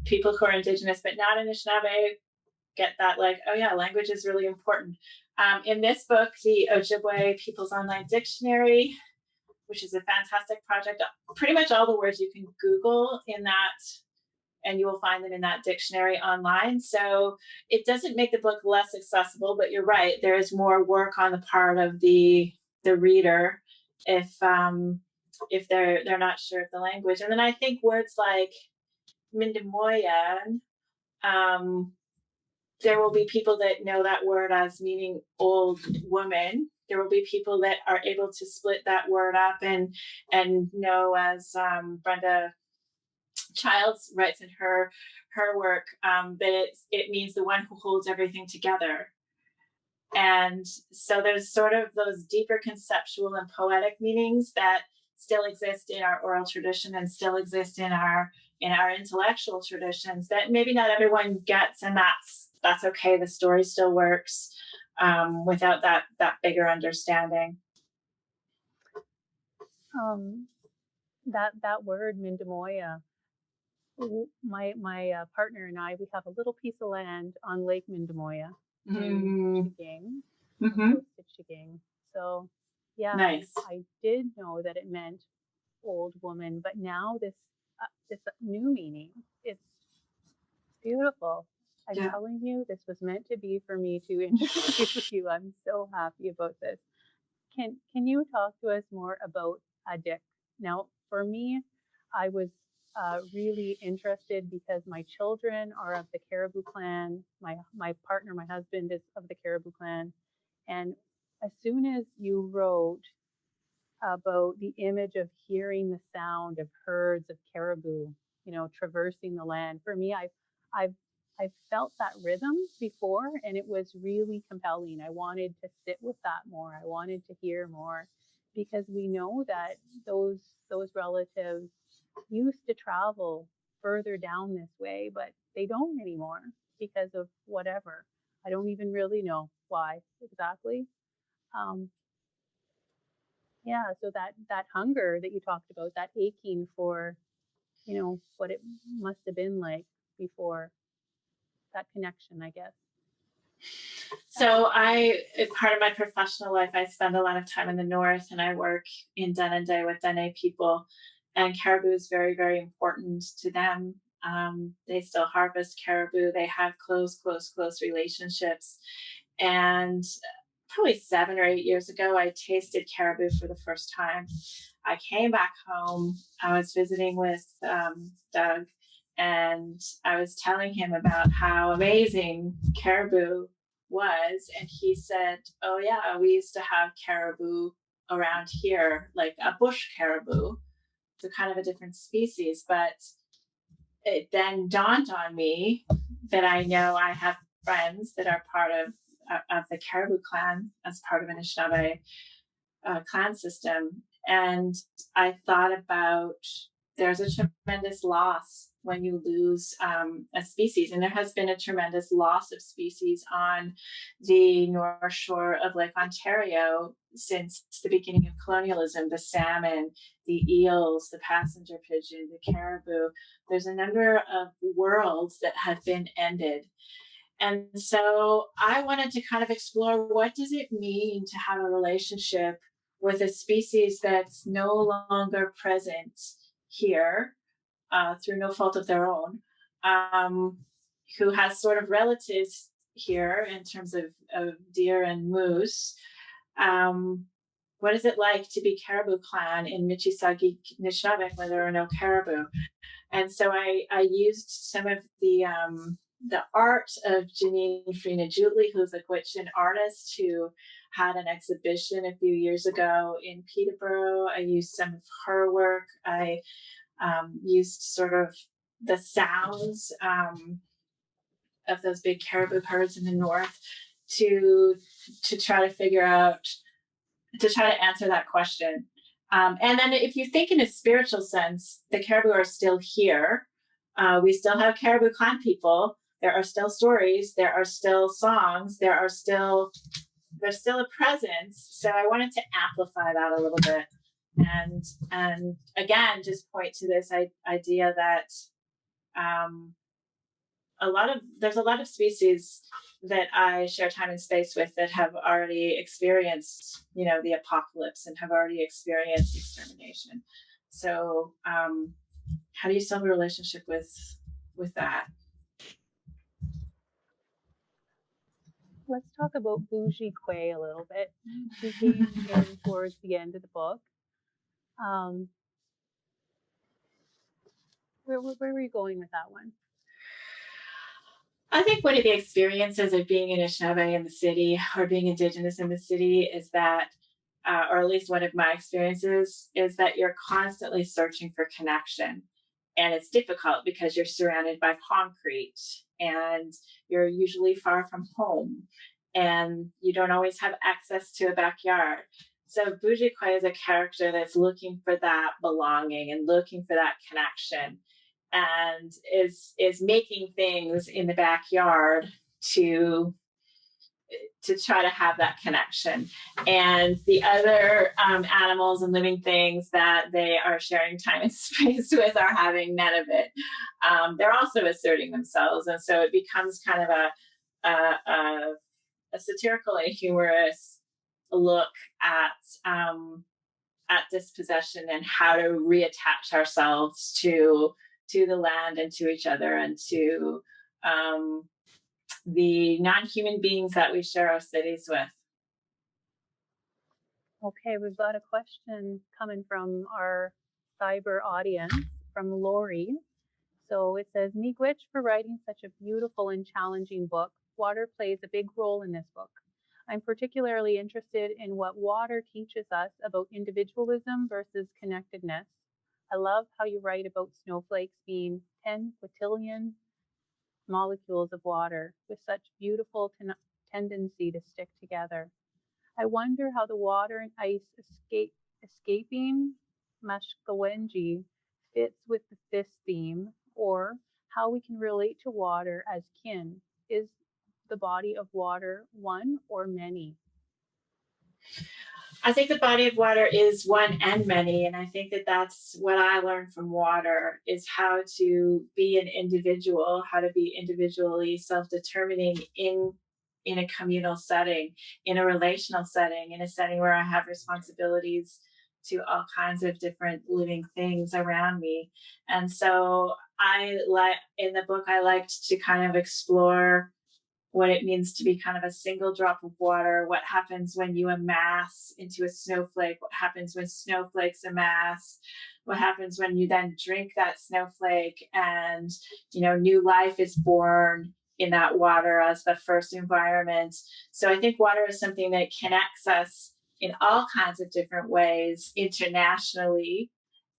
Speaker 2: people who are Indigenous but not Anishinaabe get that, like, oh yeah, language is really important. In this book, the Ojibwe People's Online Dictionary which is a fantastic project. Pretty much all the words you can Google in that, and you will find them in that dictionary online. So it doesn't make the book less accessible, but you're right, there is more work on the part of the reader if they're not sure of the language. And then I think words like Mindimooyenh, there will be people that know that word as meaning old woman. There will be people that are able to split that word up and know, as Brenda Childs writes in her work, that it means the one who holds everything together. And so there's sort of those deeper conceptual and poetic meanings that still exist in our oral tradition and still exist in our intellectual traditions that maybe not everyone gets, and that's okay. The story still works without that bigger understanding.
Speaker 1: That word Mindimooyenh, my partner and I, we have a little piece of land on Lake Mindimooyenh in Chiging. So yeah,
Speaker 2: nice.
Speaker 1: I did know that it meant old woman, but now this new meaning, it's beautiful. I'm telling you, this was meant to be for me to introduce you. I'm so happy about this. Can you talk to us more about Adik? Now, for me, I was really interested because my children are of the caribou clan. My partner, my husband, is of the caribou clan. And as soon as you wrote about the image of hearing the sound of herds of caribou, traversing the land, for me, I've felt that rhythm before, and it was really compelling. I wanted to sit with that more. I wanted to hear more, because we know that those relatives used to travel further down this way, but they don't anymore because of whatever. I don't even really know why exactly. Yeah, so that hunger that you talked about, that aching for, what it must have been like before, that connection, I guess.
Speaker 2: So part of my professional life, I spend a lot of time in the north, and I work in Denendeh with Dene people, and caribou is very, very important to them. They still harvest caribou. They have close relationships. And probably 7 or 8 years ago, I tasted caribou for the first time. I came back home. I was visiting with Doug, and I was telling him about how amazing caribou was, and he said, oh yeah, we used to have caribou around here, like a bush caribou, so kind of a different species. But it then dawned on me that I know I have friends that are part of the caribou clan as part of an Anishinaabe clan system, and I thought about, there's a tremendous loss when you lose a species, and there has been a tremendous loss of species on the North Shore of Lake Ontario since the beginning of colonialism. The salmon, the eels, the passenger pigeon, the caribou. There's a number of worlds that have been ended. And so I wanted to kind of explore, what does it mean to have a relationship with a species that's no longer present here, through no fault of their own, who has sort of relatives here in terms of deer and moose. What is it like to be caribou clan in Michi Saagiig Nishnaabeg when there are no caribou? And so I used some of the art of Janine Freena Jutli, who's a Gwich'in artist who had an exhibition a few years ago in Peterborough. I used some of her work. I used sort of the sounds of those big caribou herds in the north to try to figure out, to try to answer that question. And then if you think in a spiritual sense, the caribou are still here. We still have caribou clan people. There are still stories. There are still songs. There's still a presence. So I wanted to amplify that a little bit. And again, just point to this idea that there's a lot of species that I share time and space with that have already experienced, the apocalypse and have already experienced extermination. So, how do you still have a relationship with that?
Speaker 1: Let's talk about Bougie Quay a little bit. She came in towards the end of the book. Where were you going with that one?
Speaker 2: I think one of the experiences of being Anishinaabe in the city or being Indigenous in the city is that, or at least one of my experiences, is that you're constantly searching for connection. And it's difficult because you're surrounded by concrete and you're usually far from home and you don't always have access to a backyard. So Bougie Quay is a character that's looking for that belonging and looking for that connection, and is making things in the backyard to try to have that connection. And the other animals and living things that they are sharing time and space with are having none of it. They're also asserting themselves, and so it becomes kind of a satirical and humorous look at dispossession and how to reattach ourselves to the land and to each other and to the non-human beings that we share our cities with.
Speaker 1: Okay, we've got a question coming from our cyber audience from Lori. So it says, Miigwech for writing such a beautiful and challenging book. Water plays a big role in this book. I'm particularly interested in what water teaches us about individualism versus connectedness. I love how you write about snowflakes being 10 quintillion molecules of water with such beautiful tendency to stick together. I wonder how the water and ice escaping Mashkawaji fits with this theme, or how we can relate to water as kin. Is the body of water one or many?
Speaker 2: I think the body of water is one and many, and I think that that's what I learned from water, is how to be an individual, how to be individually self-determining in a communal setting, in a relational setting, in a setting where I have responsibilities to all kinds of different living things around me. And so in the book, I liked to kind of explore what it means to be kind of a single drop of water, what happens when you amass into a snowflake, what happens when snowflakes amass, what happens when you then drink that snowflake and, new life is born in that water as the first environment. So I think water is something that connects us in all kinds of different ways internationally.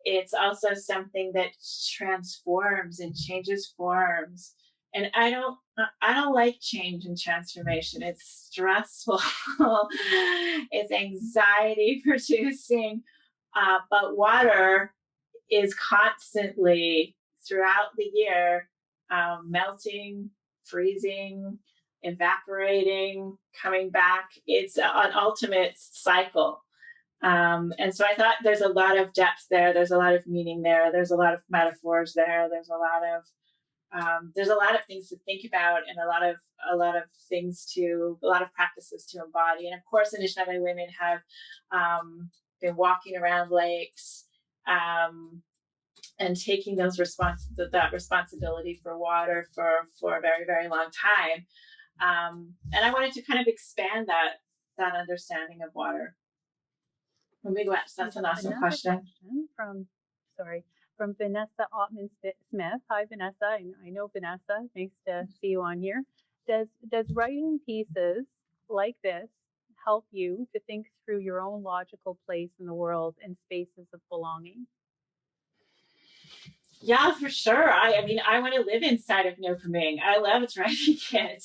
Speaker 2: It's also something that transforms and changes forms. And I don't like change and transformation. It's stressful. It's anxiety producing. But water is constantly throughout the year melting, freezing, evaporating, coming back. It's an ultimate cycle. And so I thought there's a lot of depth there. There's a lot of meaning there. There's a lot of metaphors there. There's a lot of things to think about, and a lot of practices to embody. And of course, Anishinaabe women have been walking around lakes and taking that responsibility for water for a very, very long time. And I wanted to kind of expand that understanding of water. That's an awesome question.
Speaker 1: From Vanessa Ottman-Smith. Hi, Vanessa. I know Vanessa. Nice to see you on here. Does writing pieces like this help you to think through your own logical place in the world and spaces of belonging?
Speaker 2: Yeah, for sure. I want to live inside of Noopiming. I loved writing it.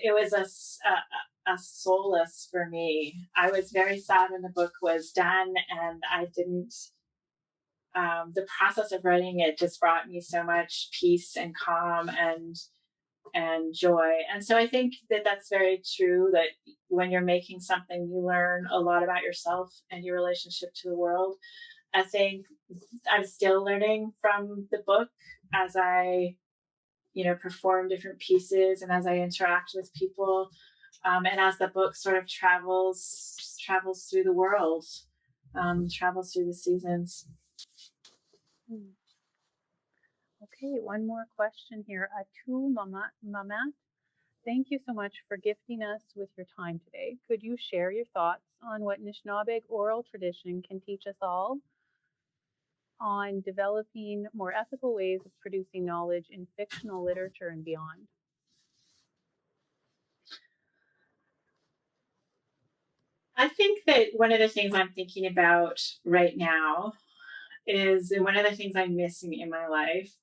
Speaker 2: It was a solace for me. I was very sad when the book was done, and I didn't. The process of writing it just brought me so much peace and calm and joy. And so I think that that's very true, that when you're making something, you learn a lot about yourself and your relationship to the world. I think I'm still learning from the book as I perform different pieces, and as I interact with people, and as the book sort of travels through the world, travels through the seasons.
Speaker 1: Okay, one more question here. Atu Mamat, thank you so much for gifting us with your time today. Could you share your thoughts on what Nishnaabeg oral tradition can teach us all on developing more ethical ways of producing knowledge in fictional literature and beyond?
Speaker 2: I think that one of the things I'm thinking about right now is, one of the things I'm missing in my life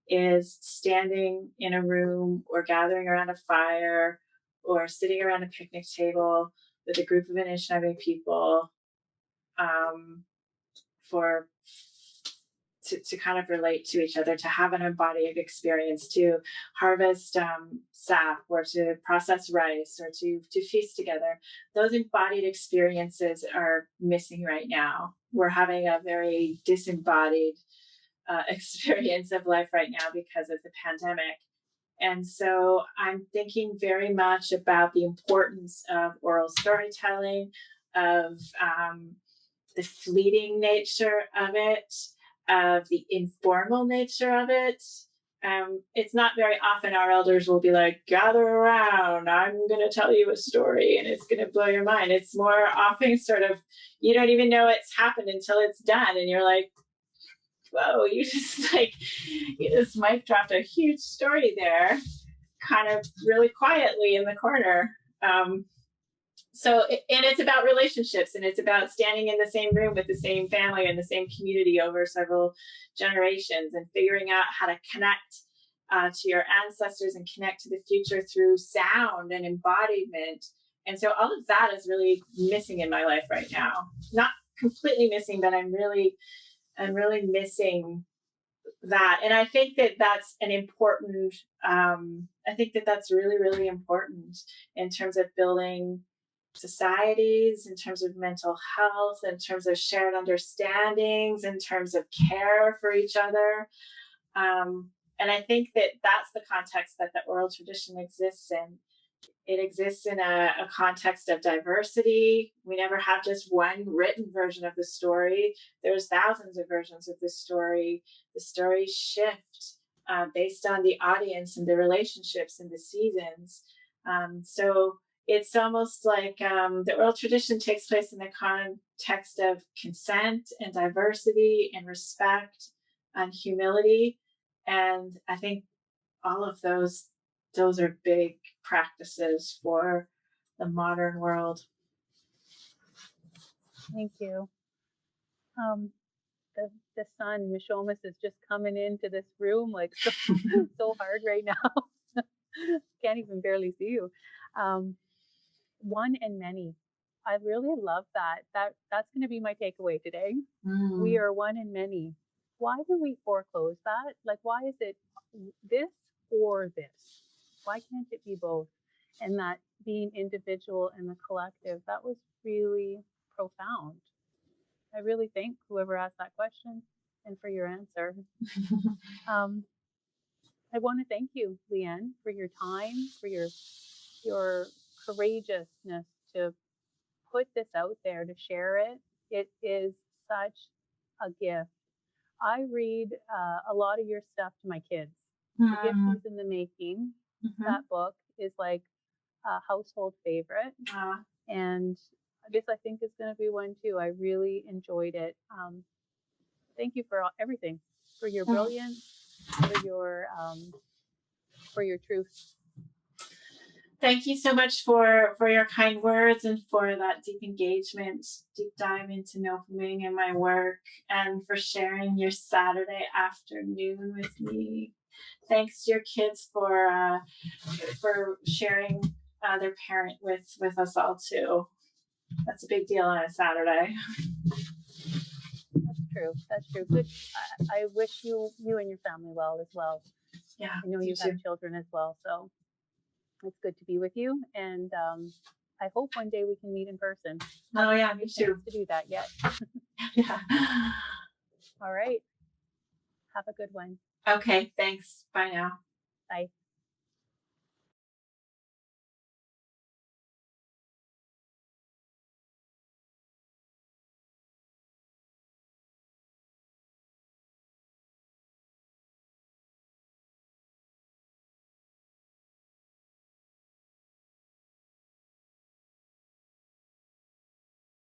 Speaker 2: is standing in a room or gathering around a fire or sitting around a picnic table with a group of Anishinaabe people, to kind of relate to each other, to have an embodied experience, to harvest sap, or to process rice, or to feast together. Those embodied experiences are missing right now. We're having a very disembodied experience of life right now because of the pandemic. And so I'm thinking very much about the importance of oral storytelling, of the fleeting nature of it, of the informal nature of it. It's not very often our elders will be like, gather around, I'm going to tell you a story and it's going to blow your mind. It's more often sort of, you don't even know it's happened until it's done. And you're like, whoa, you just mic dropped a huge story there, kind of really quietly in the corner. And it's about relationships, and it's about standing in the same room with the same family and the same community over several generations, and figuring out how to connect to your ancestors and connect to the future through sound and embodiment. And so all of that is really missing in my life right now. Not completely missing, but I'm really missing that. And I think that that's an important, I think that that's really, really important in terms of building societies, in terms of mental health, in terms of shared understandings, in terms of care for each other. And I think that that's the context that the oral tradition exists in. It exists in a context of diversity. We never have just one written version of the story. There's thousands of versions of the story. The stories shift based on the audience and the relationships and the seasons. So it's almost like the oral tradition takes place in the context of consent and diversity and respect and humility. And I think all of those are big practices for the modern world.
Speaker 1: Thank you. The sun, Mishomis, is just coming into this room like so hard right now. Can't even barely see you. One and many. I really love that. That's going to be my takeaway today. We are one and many. Why do we foreclose that? Like, why is it this or this? Why can't it be both? And that being individual and the collective, that was really profound. I really thank whoever asked that question and for your answer. I want to thank you, Leanne, for your time, for your courageousness to put this out there, to share it. It is such a gift. I read a lot of your stuff to my kids. The Gift is in the Making. That book is like a household favorite. And this, I think, is going to be one too. I really enjoyed it. Thank you for everything, for your brilliance, for your truth.
Speaker 2: Thank you so much for your kind words and for that deep engagement, deep dive into Noopiming and my work, and for sharing your Saturday afternoon with me. Thanks to your kids for sharing their parent with us all too. That's a big deal on a Saturday.
Speaker 1: That's true. That's true. Good. I wish you and your family well as well.
Speaker 2: Yeah.
Speaker 1: I know you have children as well, so it's good to be with you. And I hope one day we can meet in person.
Speaker 2: Oh yeah, me too.
Speaker 1: To do that yet.
Speaker 2: Yeah.
Speaker 1: All right. Have a good one.
Speaker 2: Okay. Thanks. Bye now.
Speaker 1: Bye.